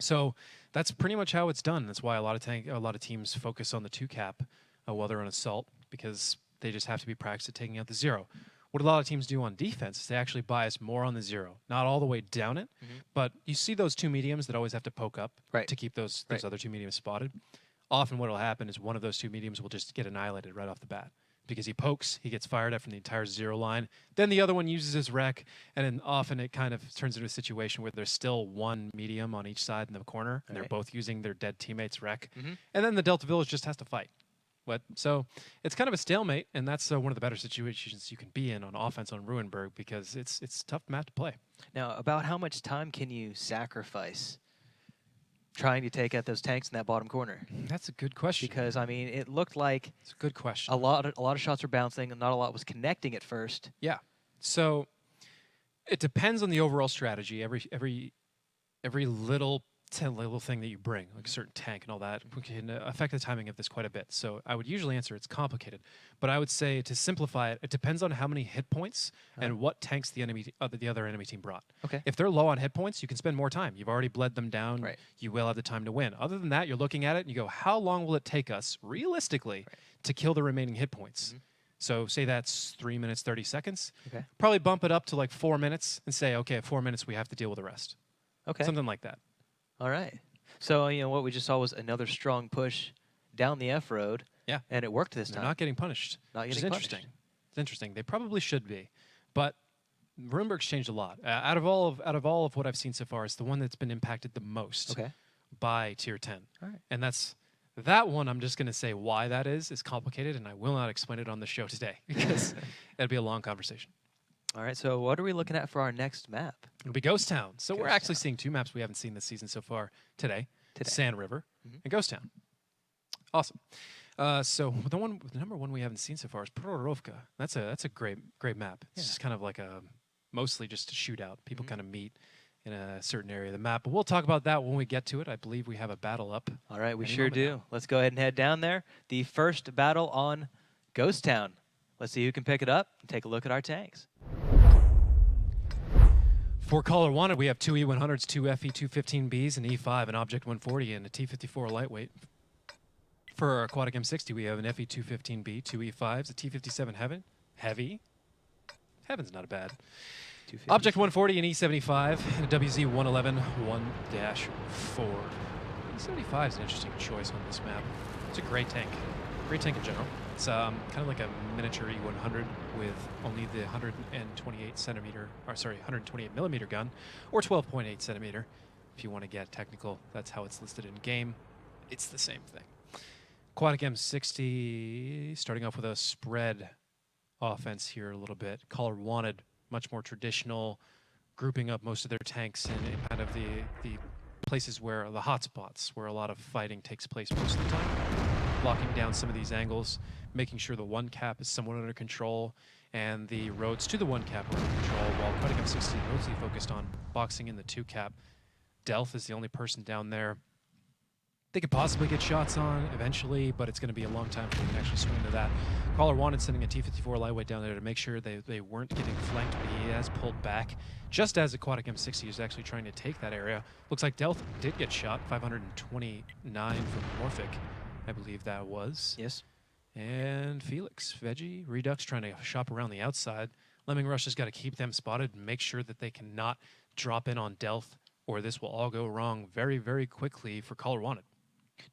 So that's pretty much how it's done. That's why a lot of teams focus on the 2-cap while they're on assault because they just have to be practiced at taking out the zero. What a lot of teams do on defense is they actually bias more on the zero, not all the way down it, but you see those two mediums that always have to poke up to keep those other two mediums spotted. Often what will happen is one of those two mediums will just get annihilated right off the bat because he pokes, he gets fired at from the entire zero line. Then the other one uses his wreck, and then often it kind of turns into a situation where there's still one medium on each side in the corner, and they're both using their dead teammate's wreck. And then the Delta Village just has to fight. So it's kind of a stalemate, and that's one of the better situations you can be in on offense on Ruinberg because it's a tough map to play. Now, about how much time can you sacrifice trying to take out those tanks in that bottom corner? That's a good question. Because it looked like it's a good question. A lot of shots were bouncing, and not a lot was connecting at first. Yeah. So it depends on the overall strategy. Every little thing that you bring, like a certain tank and all that, can affect the timing of this quite a bit. So I would usually answer it's complicated, but I would say to simplify it, it depends on how many hit points and what tanks the other enemy team brought. Okay. If they're low on hit points, you can spend more time. You've already bled them down. Right. You will have the time to win. Other than that, you're looking at it and you go, how long will it take us realistically to kill the remaining hit points? So say that's 3 minutes, 30 seconds. Okay. Probably bump it up to like 4 minutes and say, okay, at 4 minutes, we have to deal with the rest. Okay. Something like that. All right. So, what we just saw was another strong push down the F road. Yeah. And it worked this They're time. not getting punished. Not which getting is punished. interesting. It's interesting. They probably should be. But Ruinberg's changed a lot. Out of all of what I've seen so far, it's the one that's been impacted the most by Tier 10. All right. And that one, I'm just going to say why that is complicated, and I will not explain it on the show today because it'll be a long conversation. All right. So what are we looking at for our next map? It'll be Ghost Town. So we're Ghost actually Town. seeing two maps we haven't seen this season so far today. Sand River and Ghost Town. Awesome. So the number one we haven't seen so far is Prorovka. That's a great map. It's just kind of like mostly just a shootout. People kind of meet in a certain area of the map. But we'll talk about that when we get to it. I believe we have a battle up. All right, we any sure moment do. now. Let's go ahead and head down there. The first battle on Ghost Town. Let's see who can pick it up and take a look at our tanks. For Color Wanted, we have two E100s, two FE215Bs, an E5, an Object 140, and a T54 lightweight. For our Aquatic M60, we have an FE215B, two E5s, a T57 heavy. Heaven's not bad. Object 140, an E75, and a WZ111 1-4. E75 is an interesting choice on this map. It's a great tank. Great tank in general. It's kind of like a miniature E100 with only the 128 millimeter gun, or 12.8 centimeter. If you want to get technical, that's how it's listed in game. It's the same thing. Aquatic M60, starting off with a spread offense here a little bit. Color Wanted, much more traditional, grouping up most of their tanks in kind of the places where the hotspots, where a lot of fighting takes place most of the time. Locking down some of these angles, making sure the 1-cap is somewhat under control, and the roads to the 1-cap are under control, while Aquatic M60 mostly focused on boxing in the 2-cap. Delph is the only person down there they could possibly get shots on eventually, but it's going to be a long time before we can actually swing into that. Color Wanted sending a T54 lightweight down there to make sure they weren't getting flanked, but he has pulled back just as Aquatic M60 is actually trying to take that area. Looks like Delph did get shot, 529 from Morphic, I believe that was. Yes. And Felix, Veggie, Redux trying to shop around the outside. Lemming Rush has got to keep them spotted and make sure that they cannot drop in on Delph, or this will all go wrong very, very quickly for Caller Wanted.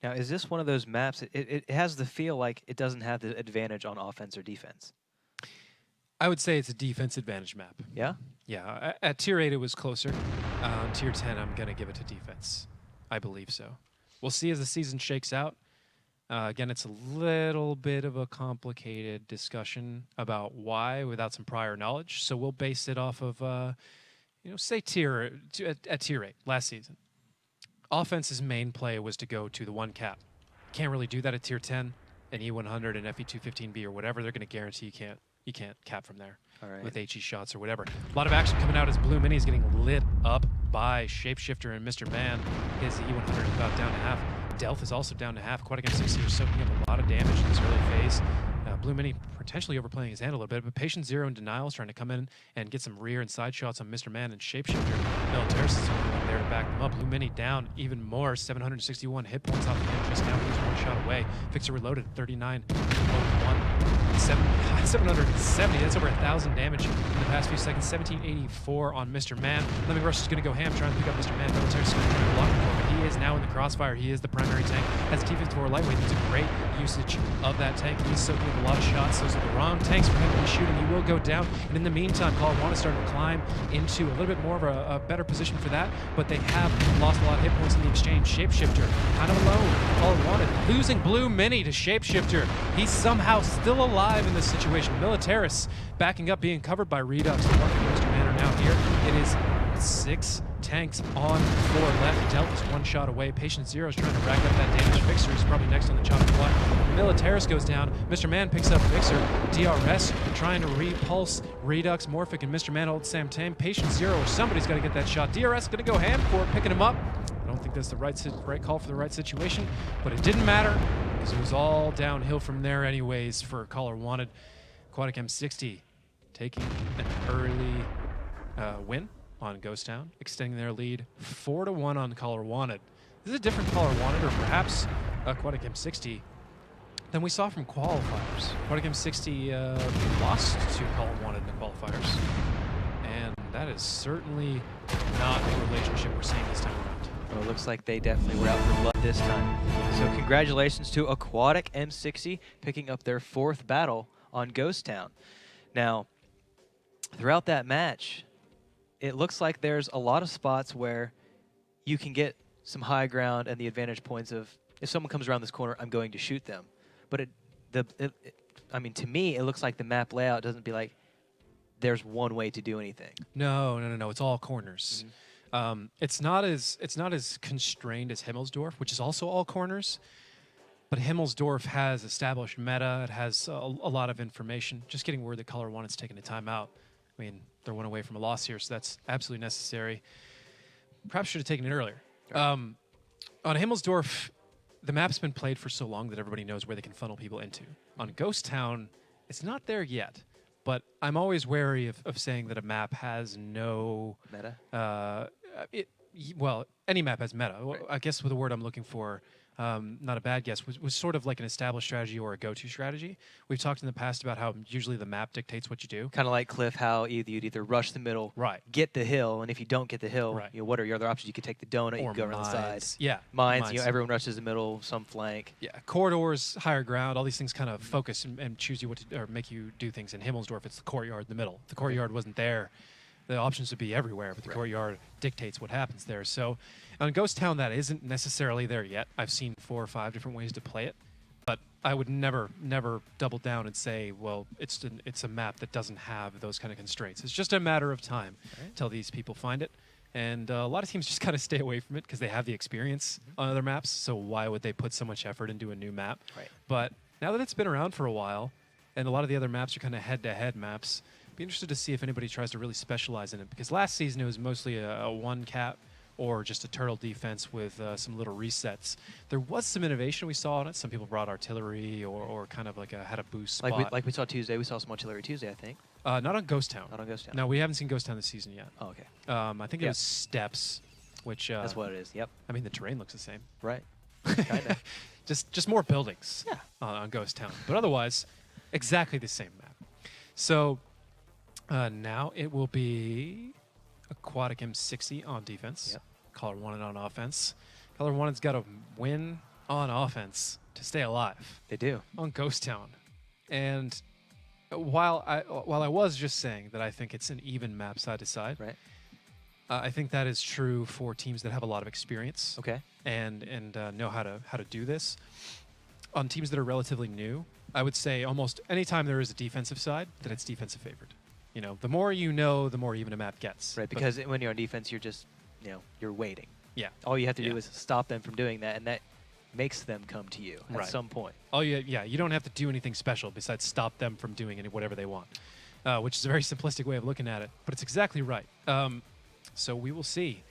Now, is this one of those maps? It has the feel like it doesn't have the advantage on offense or defense. I would say it's a defense advantage map. Yeah? Yeah, at Tier 8 it was closer. Tier 10, I'm going to give it to defense. I believe so. We'll see as the season shakes out. Again, it's a little bit of a complicated discussion about why without some prior knowledge. So we'll base it off of, say at Tier 8 last season. Offense's main play was to go to the 1 cap. Can't really do that at Tier 10. An E100 and FE215B or whatever, they're going to guarantee you can't cap from there. All right. With HE shots or whatever. A lot of action coming out as Blue Mini is getting lit up by Shapeshifter and Mr. Man. His E100 is about down to half. Delph is also down to half. Aquatic M60 are soaking up a lot of damage in this early phase. Blue Mini potentially overplaying his hand a little bit, but Patient Zero and Denial is trying to come in and get some rear and side shots on Mr. Man and Shapeshifter. Militaris is the only one there to back them up. Blue Mini down even more, 761 hit points off the him just now. He's 1 shot away. Fixer reloaded, 39.01. 770, that's over 1,000 damage in the past few seconds. 1784 on Mr. Man. Lemming Rush is going to go ham, trying to pick up Mr. Man. Militaris is going to block him for, but he is now in the crossfire. He is the primary tank. Has a T-54 lightweight. That's a great usage of that tank. He's soaking up a lot of shots. Those are the wrong tanks for him to be shooting. He will go down. And in the meantime, Call Wanted starting to climb into a little bit more of a better position for that, but they have lost a lot of hit points in the exchange. Shapeshifter, kind of alone. Call Wanted, losing Blue Mini to Shapeshifter. He's somehow still alive in this situation. Militaris backing up, being covered by Redux. The Mr. Man are now here. It is 6 tanks on 4 left. Delph is 1 shot away. Patient Zero is trying to rack up that damage. Fixer is probably next on the chopping block. Militaris goes down. Mr. Man picks up Fixer. DRS trying to repulse Redux. Morphic and Mr. Man hold Sam Tame. Patient Zero, or somebody's got to get that shot. DRS is going to go ham for picking him up. I don't think that's the right call for the right situation, but it didn't matter because it was all downhill from there anyways for Caller Wanted. Aquatic M60 taking an early win on Ghost Town, extending their lead 4-1 on Caller Wanted. This is a different Caller Wanted, or perhaps Aquatic M60, than we saw from qualifiers. Aquatic M60 lost to Caller Wanted in the qualifiers, and that is certainly not the relationship we're seeing this time around. Well, it looks like they definitely were out for blood this time. So congratulations to Aquatic M60 picking up their 4th battle on Ghost Town. Now, throughout that match, it looks like there's a lot of spots where you can get some high ground and the advantage points of, if someone comes around this corner, I'm going to shoot them. But I mean, to me, it looks like the map layout doesn't be like there's one way to do anything. No. It's all corners. Mm-hmm. It's not as constrained as Himmelsdorf, which is also all corners. But Himmelsdorf has established meta. It has a lot of information. Just getting word that Caller Wanted's taking a timeout. I mean, they're 1 away from a loss here, so that's absolutely necessary. Perhaps should have taken it earlier. On Himmelsdorf, the map's been played for so long that everybody knows where they can funnel people into. On Ghost Town, it's not there yet. But I'm always wary of saying that a map has no Meta? Well, any map has meta. Right. I guess with the word I'm looking for, not a bad guess, was sort of like an established strategy or a go-to strategy. We've talked in the past about how usually the map dictates what you do. Kind of like Cliff, how you'd either rush the middle, Right. get the hill, and if you don't get the hill, Right. what are your other options? You could take the donut, you Or could go around the side. mines. Yeah. Mines, everyone rushes the middle, some flank. Yeah, corridors, higher ground, all these things kind of focus and choose you what to, or make you do things. In Himmelsdorf, it's the courtyard in the middle. If the courtyard wasn't there, the options would be everywhere, but the courtyard dictates what happens there. So on Ghost Town, that isn't necessarily there yet. I've seen 4 or 5 different ways to play it, but I would never double down and say, well, it's a map that doesn't have those kind of constraints. It's just a matter of time till these people find it. And a lot of teams just kind of stay away from it because they have the experience on other maps, so why would they put so much effort into a new map? Right. But now that it's been around for a while, and a lot of the other maps are kind of head-to-head maps, be interested to see if anybody tries to really specialize in it, because last season it was mostly a 1 cap or just a turtle defense with some little resets. There was some innovation we saw on it. Some people brought artillery or kind of like had a boost spot. Like we saw Tuesday, we saw some artillery Tuesday, I think. Not on Ghost Town. Not on Ghost Town. No, we haven't seen Ghost Town this season yet. Oh, okay. I think it was steps, which That's what it is. Yep. I mean, the terrain looks the same. Right. Kinda. just more buildings. Yeah. On Ghost Town, but otherwise, exactly the same map. So Now it will be Aquatic M60 on defense. Yep. Color Wanted on offense. Color Wanted's got to win on offense to stay alive They do. on Ghost Town. And while I was just saying that I think it's an even map side to side, Right. I think that is true for teams that have a lot of experience Okay. and know how to do this. On teams that are relatively new, I would say almost anytime there is a defensive side, that it's defensive favored. You know, the more you know, the more even a map gets. Right. But- Because when you're on defense, you're just, you're waiting. yeah. All you have to do Yeah. is stop them from doing that, and that makes them come to you at Right. some point. Oh yeah, you don't have to do anything special besides stop them from doing whatever they want, which is a very simplistic way of looking at it, but it's exactly right. So we will see.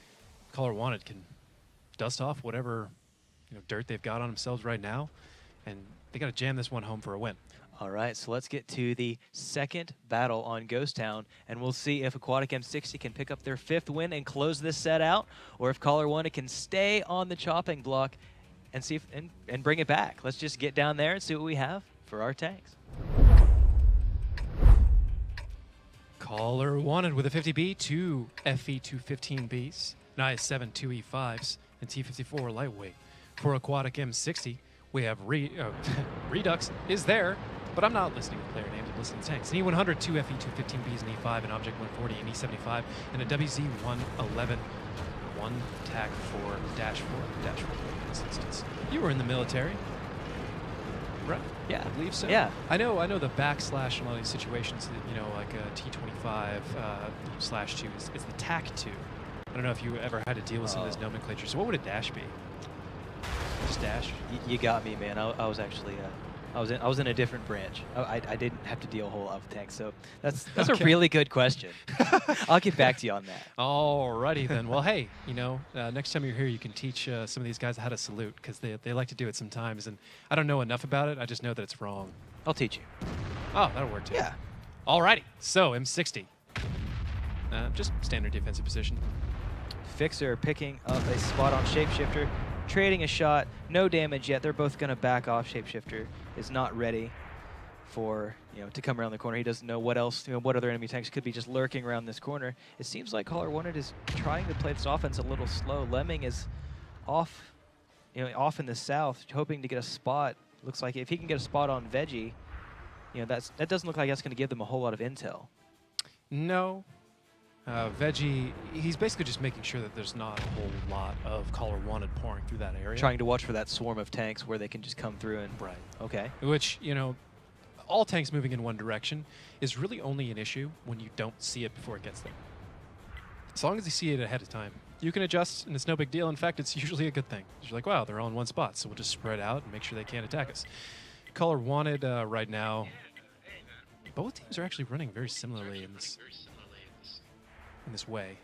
Color Wanted can dust off whatever dirt they've got on themselves right now, and they got to jam this one home for a win. All right, so let's get to the second battle on Ghost Town, and we'll see if Aquatic M60 can pick up their 5th win and close this set out, or if Color Wanted can stay on the chopping block and see if and bring it back. Let's just get down there and see what we have for our tanks. Color Wanted with a 50B, 2 FE215Bs, an IS-7 2 E5s, and T-54 lightweight. For Aquatic M60, we have Redux is there, but I'm not listening to player names, I'm listening to tanks. An E100, 2 FE215Bs, an E5, an Object 140, an E75, and a WZ-111, 1 TAC 4 dash 4 in this instance. You were in the military, right? Yeah. I believe so. Yeah. I know the backslash in a lot of these situations, like a T25 /2 is the TAC 2. I don't know if you ever had to deal with some of this nomenclature. So what would a dash be? Just dash? You got me, man. I was actually I was in a different branch. I didn't have to deal a whole lot with tanks, so that's Okay. a really good question. I'll get back to you on that. Alrighty then. Well, hey, next time you're here, you can teach some of these guys how to salute, because they like to do it sometimes, and I don't know enough about it. I just know that it's wrong. I'll teach you. Oh, that'll work too. Yeah. Alrighty. So M60, just standard defensive position. Fixer picking up a spot on Shapeshifter, trading a shot. No damage yet. They're both going to back off. Shapeshifter is not ready for to come around the corner. He doesn't know what else, what other enemy tanks could be just lurking around this corner. It seems like Color Wanted is trying to play this offense a little slow. Lemming is off, off in the south, hoping to get a spot. Looks like if he can get a spot on Veggie, that doesn't look like that's going to give them a whole lot of intel. No. Veggie, he's basically just making sure that there's not a whole lot of Color Wanted pouring through that area. Trying to watch for that swarm of tanks where they can just come through and... Right. Okay. Which, all tanks moving in one direction is really only an issue when you don't see it before it gets there. As long as you see it ahead of time, you can adjust, and it's no big deal. In fact, it's usually a good thing. You're like, wow, they're all in one spot, so we'll just spread out and make sure they can't attack us. Color Wanted right now, both teams are actually running very similarly in this way.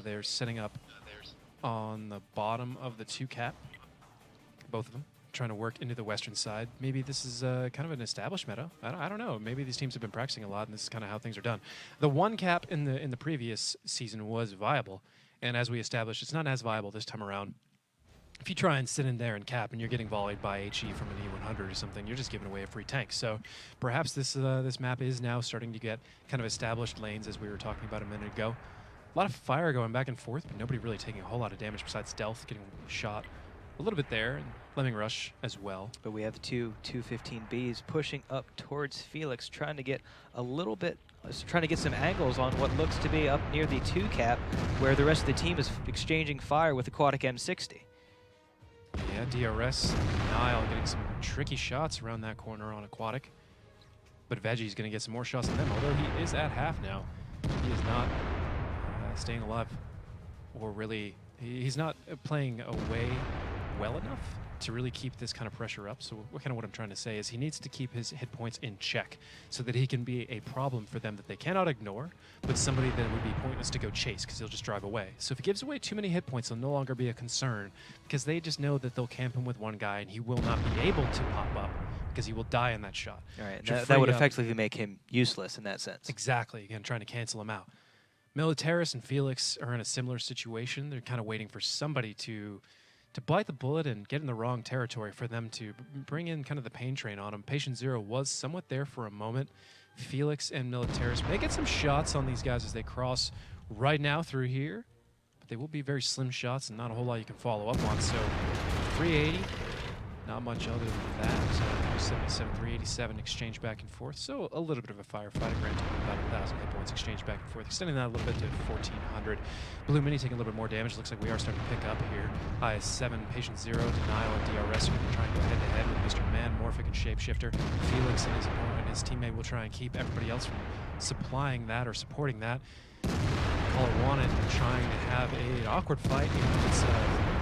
They're setting up on the bottom of the 2 cap, both of them, trying to work into the western side. Maybe this is kind of an established meta. I don't know. Maybe these teams have been practicing a lot, and this is kind of how things are done. The 1 cap in the previous season was viable, and as we established, it's not as viable this time around. If you try and sit in there and cap and you're getting volleyed by HE from an E100 or something, you're just giving away a free tank. So perhaps this map is now starting to get kind of established lanes, as we were talking about a minute ago. A lot of fire going back and forth, but nobody really taking a whole lot of damage besides Stealth getting shot a little bit there, and Lemming Rush as well. But we have the two 215Bs pushing up towards Felix, trying to get a little bit, trying to get some angles on what looks to be up near the 2 cap, where the rest of the team is exchanging fire with Aquatic M60. Yeah, DRS, Nile getting some tricky shots around that corner on Aquatic. But Veggie's going to get some more shots than them, although he is at half now. He is not staying alive, or really, he's not playing away well enough to really keep this kind of pressure up. So what I'm trying to say is he needs to keep his hit points in check so that he can be a problem for them that they cannot ignore, but somebody that would be pointless to go chase because he'll just drive away. So if he gives away too many hit points, he'll no longer be a concern because they just know that they'll camp him with one guy and he will not be able to pop up because he will die in that shot. All right, Which will that would free up- effectively make him useless in that sense. Exactly, again, trying to cancel him out. Militaris and Felix are in a similar situation. They're kind of waiting for somebody to bite the bullet and get in the wrong territory for them to bring in kind of the pain train on him. Patient Zero was somewhat there for a moment. Felix and Militaris may get some shots on these guys as they cross right now through here, but they will be very slim shots and not a whole lot you can follow up on. So 380, not much other than that. So 377, 387 exchange back and forth. So a little bit of a firefight. A grand total of about 1,000 hit points exchange back and forth, extending that a little bit to 1,400. Blue Mini taking a little bit more damage. Looks like we are starting to pick up here. IS7, Patient Zero, Denial, and DRS are going to try and go head-to-head with Mr. Man, Morphic, and Shapeshifter. Felix and his opponent, his teammate, will try and keep everybody else from supplying that or supporting that. Caller wanted trying to have an awkward fight. You know, it's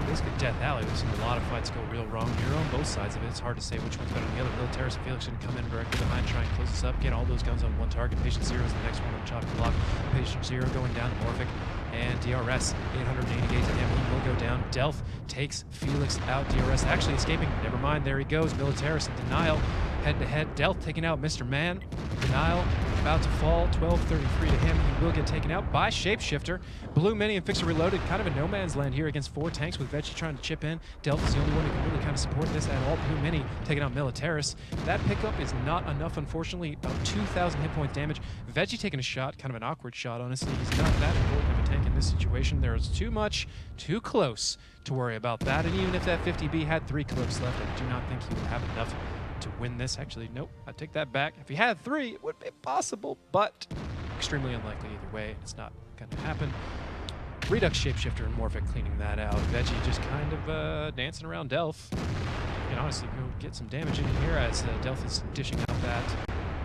basically Death Alley. We've seen a lot of fights go real wrong here on both sides of it. It's hard to say which one's better than the other. Militaris and Felix going to come in directly behind, try and close this up, get all those guns on one target. Patient Zero is the next one on the chopping block. Patient Zero going down to Morphic. And DRS, 880 gauge to him. He will go down. Delph takes Felix out. DRS actually escaping. Never mind. There he goes. Militaris in Denial. Head-to-head. Delph taking out Mr. Man. Denial about to fall. 1233 to him. He will get taken out by Shapeshifter. Blue Mini and Fixer Reloaded. Kind of a no man's land here against 4 tanks with Veggie trying to chip in. Delph is the only one who can really kind of support this at all. Blue Mini taking out Militaris. That pickup is not enough, unfortunately. About 2,000 hit point damage. Veggie taking a shot. Kind of an awkward shot, honestly. He's not that important of a tank in this situation. There is too much, too close to worry about that. And even if that 50B had 3 clips left, I do not think he would have enough to win this. Actually, nope, I take that back. If he had 3, it would be possible, but extremely unlikely either way. It's not going to happen. Redux, Shapeshifter, and Morphic cleaning that out. Veggie just kind of dancing around Delph. You can honestly go get some damage in here as Delph is dishing out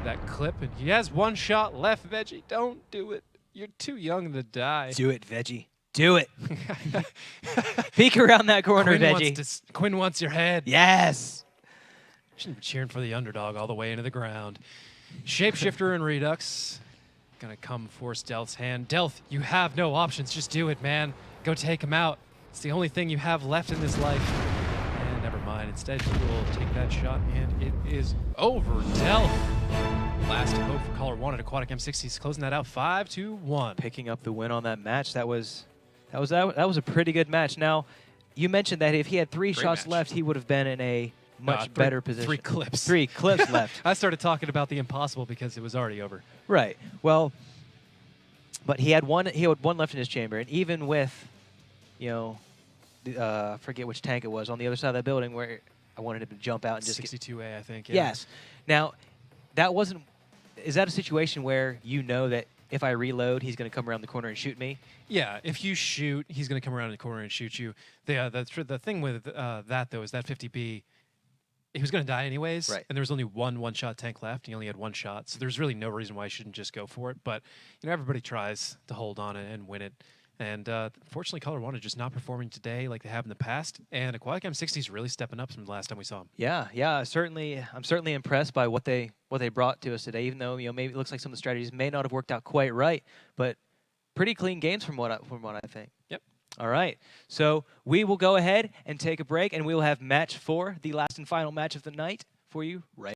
that clip, and he has 1 shot left. Veggie, don't do it. You're too young to die. Do it, Veggie. Do it. Peek around that corner, Veggie. Quinn wants your head. Yes. Shouldn't be cheering for the underdog all the way into the ground. Shapeshifter and Redux gonna come force Delph's hand. Delph, you have no options. Just do it, man. Go take him out. It's the only thing you have left in this life. And never mind. Instead, he will take that shot, and it is over. Delph. Last hope for Caller Wanted. Aquatic M60 is closing that out 5-1. Picking up the win on that match. That was a pretty good match. Now, you mentioned that if he had 3 shots left, he would have been in a much better position. 3 clips. 3 clips left. I started talking about the impossible because it was already over. Right. Well, but he had one left in his chamber, and even with, you know, I forget which tank it was on the other side of that building where I wanted him to jump out and just 62A, I think. Yeah. Yes. Now, that wasn't. Is that a situation where you know that if I reload, he's going to come around the corner and shoot me? Yeah, if you shoot, he's going to come around the corner and shoot you. The thing with that, though, is that 50B, he was going to die anyways, right. And there was only one-shot tank left. He only had 1 shot, so there's really no reason why he shouldn't just go for it. But you know, everybody tries to hold on and win it. And unfortunately, Color Wanted just not performing today like they have in the past. And Aquatic M60 is really stepping up from the last time we saw him. Yeah. I'm certainly impressed by what they brought to us today. Even though maybe it looks like some of the strategies may not have worked out quite right, but pretty clean games from what I think. Yep. All right. So we will go ahead and take a break, and we will have match 4, the last and final match of the night, for you right.